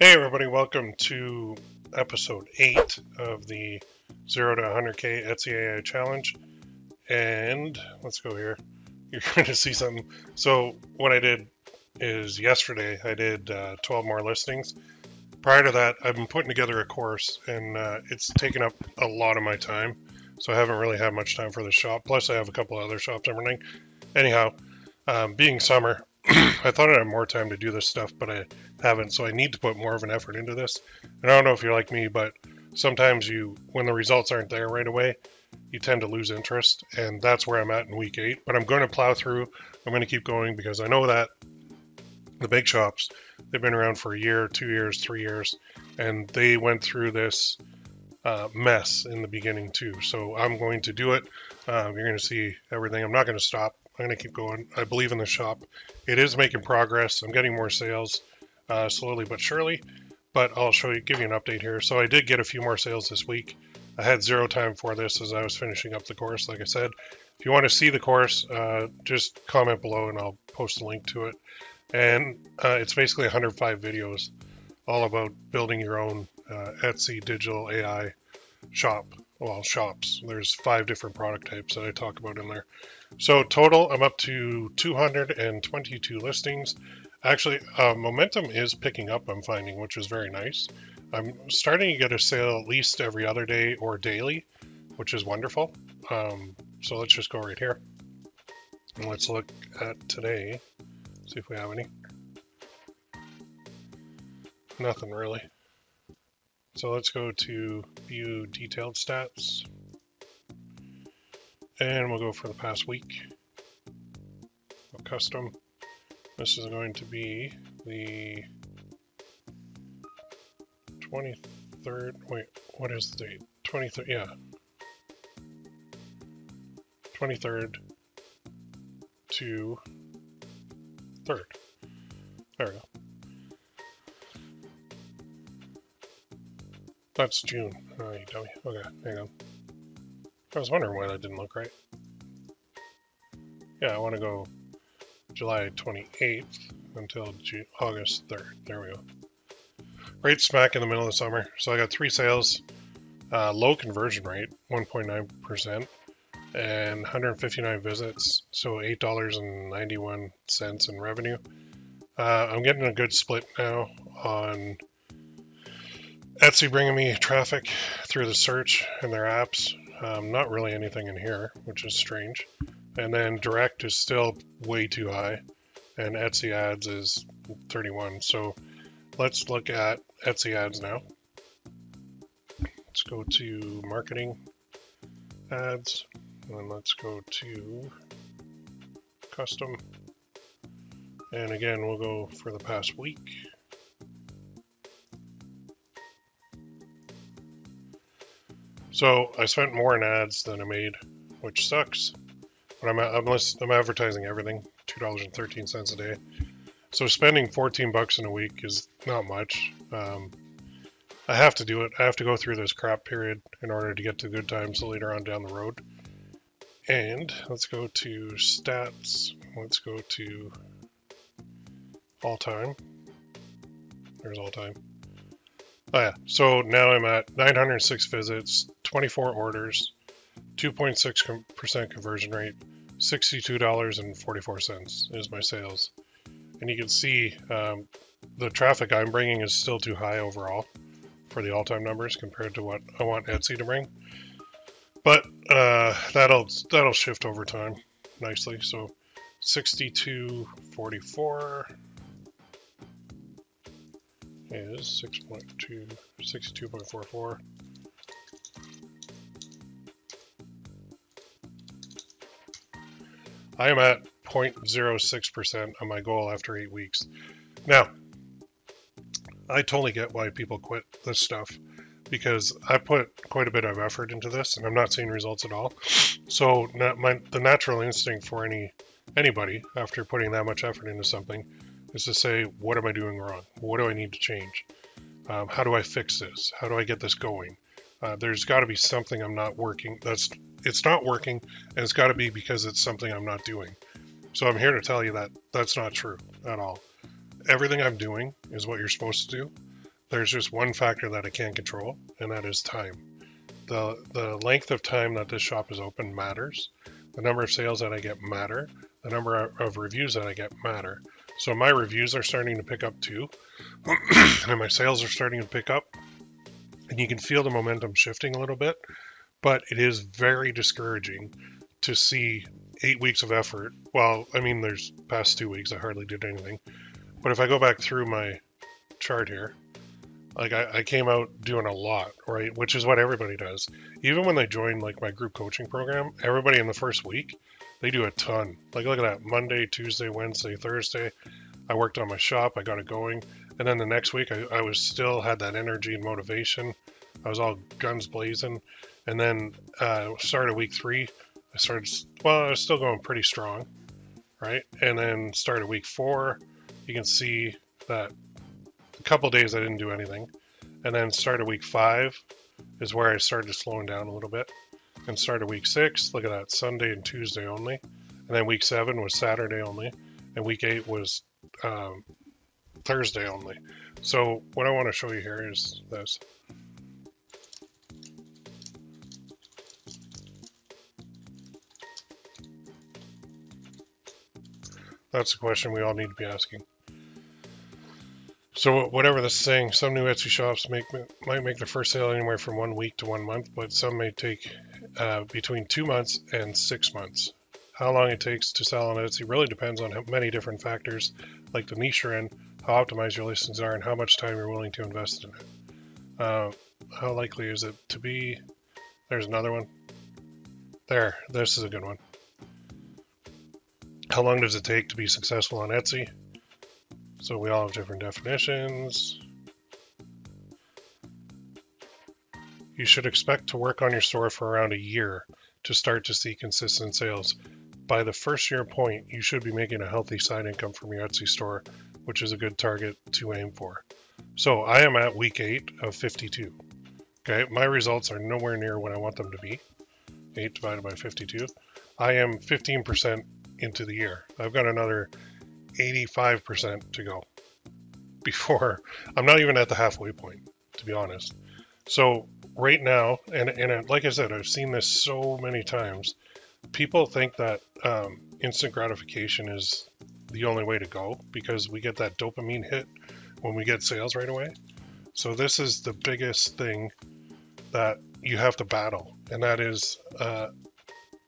Hey everybody, welcome to episode 8 of the 0 to 100k Etsy AI challenge. And let's go here. You're going to see something. So what I did is yesterday I did 12 more listings. Prior to that, I've been putting together a course, and it's taken up a lot of my time. So I haven't really had much time for the shop. Plus I have a couple other shops I'm running. Anyhow, being summer, I thought I'd have more time to do this stuff, but I haven't, so I need to put more of an effort into this. And I don't know if you're like me, but sometimes when the results aren't there right away, you tend to lose interest, and that's where I'm at in week 8. But I'm going to plow through. I'm going to keep going because I know that the big shops, they've been around for a year, 2 years, 3 years, and they went through this mess in the beginning too. So I'm going to do it. You're going to see everything. I'm not going to stop. I'm going to keep going. I believe in the shop. It is making progress. I'm getting more sales slowly but surely, but I'll give you an update here. So I did get a few more sales this week. I had zero time for this as I was finishing up the course. Like I said, if you want to see the course, just comment below and I'll post a link to it. And it's basically 105 videos all about building your own Etsy digital AI shop. Well, shops. There's 5 different product types that I talk about in there. So total, I'm up to 222 listings. Actually, momentum is picking up, I'm finding, which is very nice. I'm starting to get a sale at least every other day or daily, which is wonderful. So let's just go right here. And let's look at today, see if we have any. Nothing really. So let's go to view detailed stats. And we'll go for the past week. Custom. This is going to be the 23rd. Wait, what is the date? 23rd, yeah. 23rd to 3rd. There we go. That's June. Oh, you dummy. Okay, hang on. I was wondering why that didn't look right. Yeah, I want to go July 28th until August 3rd. There we go. Right smack in the middle of the summer. So I got 3 sales, low conversion rate, 1.9%, and 159 visits, so $8.91 in revenue. I'm getting a good split now on Etsy bringing me traffic through the search and their apps. Not really anything in here, which is strange. And then direct is still way too high, and Etsy ads is 31. So let's look at Etsy ads now. Let's go to marketing ads, and let's go to custom. And again, we'll go for the past week. So I spent more in ads than I made, which sucks. But I'm advertising everything, $2.13 a day. So spending 14 bucks in a week is not much. I have to do it. I have to go through this crap period in order to get to good times later on down the road. And let's go to stats. Let's go to all time. There's all time. Oh yeah, so now I'm at 906 visits, 24 orders, 2.6% conversion rate, $62.44 is my sales. And you can see the traffic I'm bringing is still too high overall for the all-time numbers compared to what I want Etsy to bring. But that'll shift over time nicely. So 62.44 is 62.44. I am at 0.06% on my goal after 8 weeks. Now, I totally get why people quit this stuff because I put quite a bit of effort into this and I'm not seeing results at all. So the natural instinct for anybody after putting that much effort into something is to say, what am I doing wrong? What do I need to change? How do I fix this? How do I get this going? There's got to be something I'm not working. It's not working, and it's got to be because it's something I'm not doing. So I'm here to tell you that that's not true at all. Everything I'm doing is what you're supposed to do. there's just one factor that I can't control, and that is time. The length of time that this shop is open matters. The number of sales that I get matter. The number of reviews that I get matter. So my reviews are starting to pick up too, and my sales are starting to pick up, and you can feel the momentum shifting a little bit, but it is very discouraging to see 8 weeks of effort. Well, I mean, there's past 2 weeks I hardly did anything, but if I go back through my chart here, like I came out doing a lot, right? Which is what everybody does. Even when they join like my group coaching program, everybody in the first week, they do a ton. Like look at that, Monday, Tuesday, Wednesday, Thursday, I worked on my shop, I got it going. And then the next week I was still had that energy and motivation. I was all guns blazing. And then started week 3, I was still going pretty strong, right? And then started week 4, you can see that a couple days I didn't do anything, and then started week 5 is where I started slowing down a little bit, and started week 6, look at that, Sunday and Tuesday only, and then week 7 was Saturday only, and week 8 was Thursday only. So what I want to show you here is this. That's the question we all need to be asking. So whatever this is saying, some new Etsy shops might make their first sale anywhere from 1 week to 1 month, but some may take between 2 months and 6 months. How long it takes to sell on Etsy really depends on many different factors, like the niche you're in, how optimized your listings are, and how much time you're willing to invest in it. How likely is it to be? There's another one. There, this is a good one. How long does it take to be successful on Etsy? So we all have different definitions. You should expect to work on your store for around a year to start to see consistent sales. By the first year point, you should be making a healthy side income from your Etsy store, which is a good target to aim for. So I am at week 8 of 52. Okay, my results are nowhere near what I want them to be. 8 divided by 52. I am 15% into the year. I've got another 85% to go before I'm not even at the halfway point, to be honest. So right now, and like I said, I've seen this so many times, people think that instant gratification is the only way to go because we get that dopamine hit when we get sales right away. So this is the biggest thing that you have to battle, and that is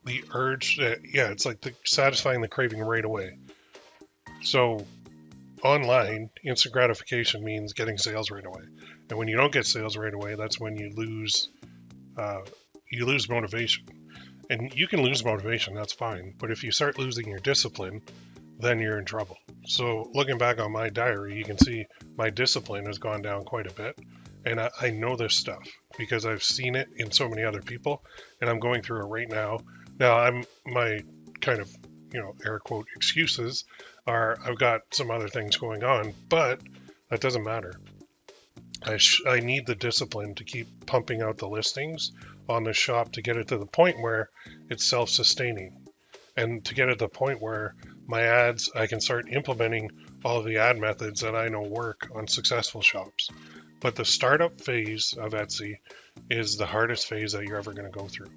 the urge that, it's like satisfying the craving right away. So online, instant gratification means getting sales right away. And when you don't get sales right away, that's when you lose motivation. And you can lose motivation, that's fine. But if you start losing your discipline, then you're in trouble. So looking back on my diary, you can see my discipline has gone down quite a bit. And I know this stuff because I've seen it in so many other people, and I'm going through it right now. Now, my kind of, air quote excuses are I've got some other things going on, but that doesn't matter. I need the discipline to keep pumping out the listings on the shop to get it to the point where it's self-sustaining, and to get it to the point where my ads, I can start implementing all of the ad methods that I know work on successful shops. But the startup phase of Etsy is the hardest phase that you're ever going to go through,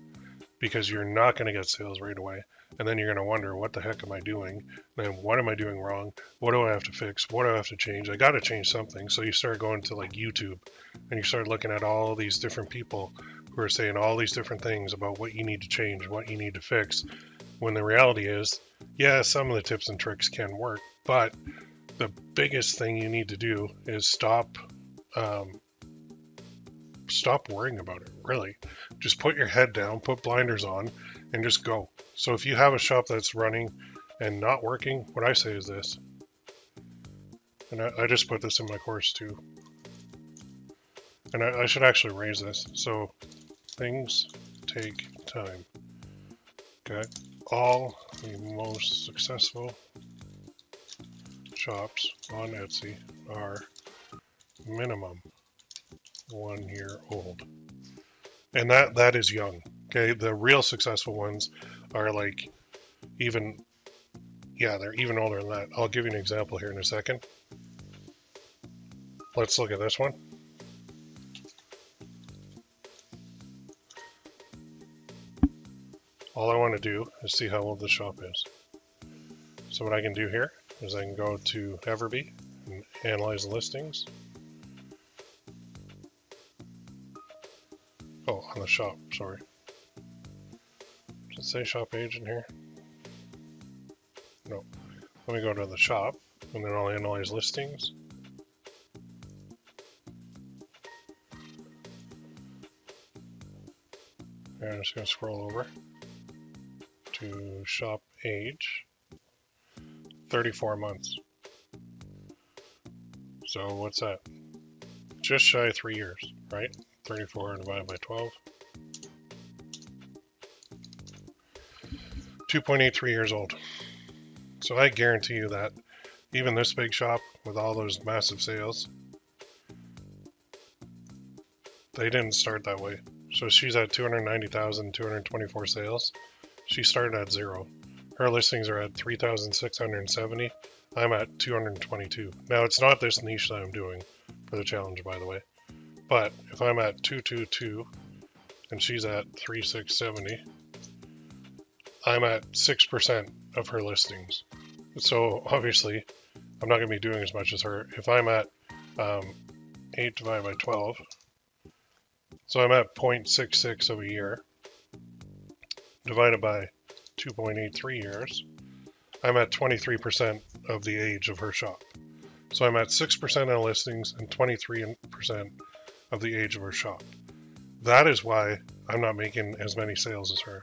because you're not going to get sales right away. And then you're going to wonder, what the heck am I doing? And then what am I doing wrong? What do I have to fix? What do I have to change? I got to change something. So you start going to like YouTube, and you start looking at all these different people who are saying all these different things about what you need to change, what you need to fix. When the reality is, some of the tips and tricks can work, but the biggest thing you need to do is stop worrying about it, really. Just put your head down, put blinders on, and just go. So if you have a shop that's running and not working, what I say is this, and I just put this in my course too, and I should actually raise this. So things take time. Okay, all the most successful shops on Etsy are minimum 1 year old, and that is young. Okay, the real successful ones are like they're even older than that. I'll give you an example here in a second. Let's look at this one. all I want to do is see how old the shop is. So what I can do here is I can go to Everbee and analyze the listings. Oh, on the shop, sorry. Does it say shop age in here? No. Let me go to the shop and then I'll analyze listings. And I'm just going to scroll over to shop age, 34 months. So what's that? Just shy of 3 years, right? 34 divided by 12. 2.83 years old. So I guarantee you that even this big shop with all those massive sales, they didn't start that way. So she's at 290,224 sales. She started at 0. Her listings are at 3,670. I'm at 222. Now it's not this niche that I'm doing for the challenge, by the way. But if I'm at 222 and she's at 3,670, I'm at 6% of her listings. So obviously, I'm not going to be doing as much as her. If I'm at 8 divided by 12, so I'm at 0.66 of a year, divided by 2.83 years, I'm at 23% of the age of her shop. So I'm at 6% of listings and 23% of the age of her shop. That is why I'm not making as many sales as her.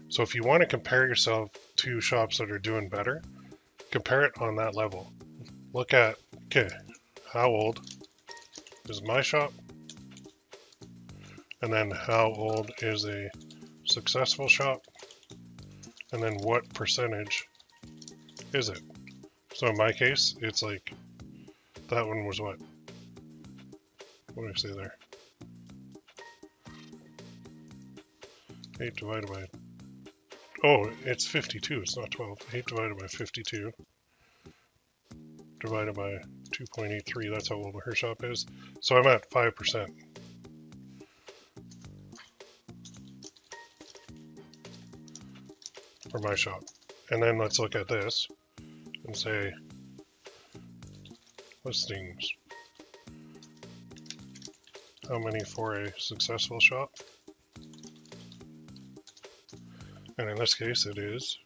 So if you want to compare yourself to shops that are doing better, compare it on that level. Look at, okay, how old is my shop? And then how old is a successful shop? And then what percentage is it? So in my case, it's like, that one was what? What did I say there? 8 divided by, oh, it's 52, it's not 12. 8 divided by 52, divided by 2.83, that's how old her shop is. So I'm at 5%. For my shop. And then let's look at this and say listings. How many for a successful shop? And in this case it is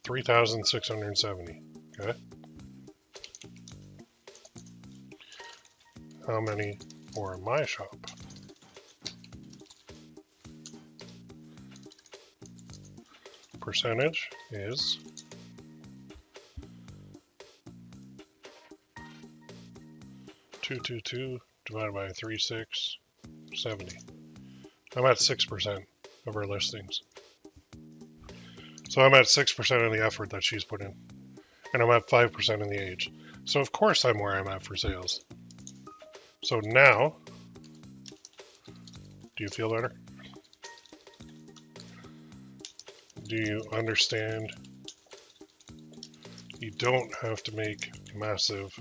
3,670. Okay. How many for my shop? Percentage is 222 divided by 3,670. I'm at 6% of her listings. So I'm at 6% of the effort that she's put in. And I'm at 5% in the age. So of course I'm where I'm at for sales. So now, do you feel better? Do you understand? You don't have to make massive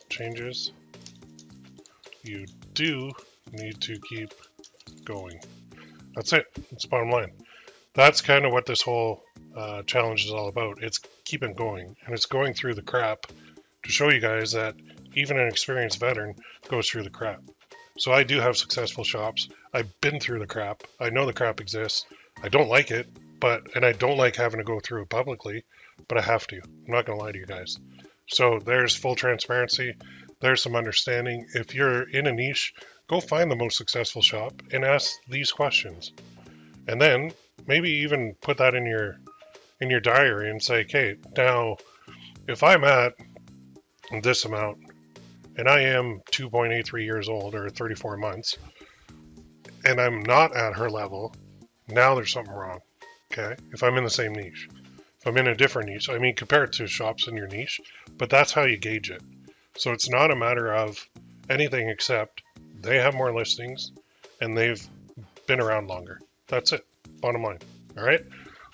changes. You do need to keep going. That's it. That's the bottom line. That's kind of what this whole challenge is all about. It's keeping going, and it's going through the crap to show you guys that even an experienced veteran goes through the crap. So I do have successful shops. I've been through the crap. I know the crap exists. I don't like it, and I don't like having to go through it publicly, but I have to. I'm not going to lie to you guys. So there's full transparency. There's some understanding. If you're in a niche, go find the most successful shop and ask these questions. And then maybe even put that in your diary and say, okay, now if I'm at this amount and I am 2.83 years old or 34 months and I'm not at her level, now there's something wrong. Okay, if I'm in the same niche. If I'm in a different niche, I mean, compare it to shops in your niche, but that's how you gauge it. So it's not a matter of anything except they have more listings and they've been around longer. That's it, bottom line. All right,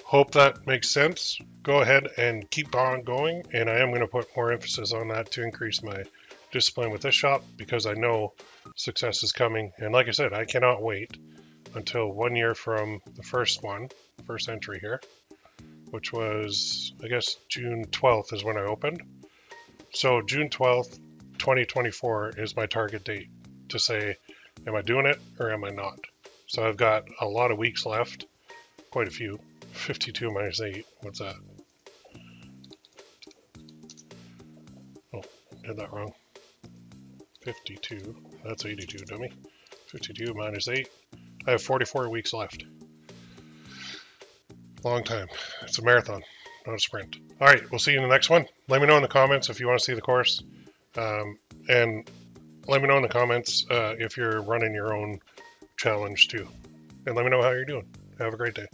hope that makes sense. Go ahead and keep on going, and I am going to put more emphasis on that to increase my discipline with this shop because I know success is coming. And like I said, I cannot wait until 1 year from the first entry here, which was, I guess, June 12th is when I opened. So June 12th, 2024 is my target date to say, am I doing it or am I not? So I've got a lot of weeks left, quite a few. 52 minus 8, what's that? Oh, did that wrong. 52, that's 82, dummy. 52 minus 8, I have 44 weeks left. Long time. It's a marathon, not a sprint. All right, we'll see you in the next one. Let me know in the comments if you want to see the course. And let me know in the comments if you're running your own challenge too. And let me know how you're doing. Have a great day.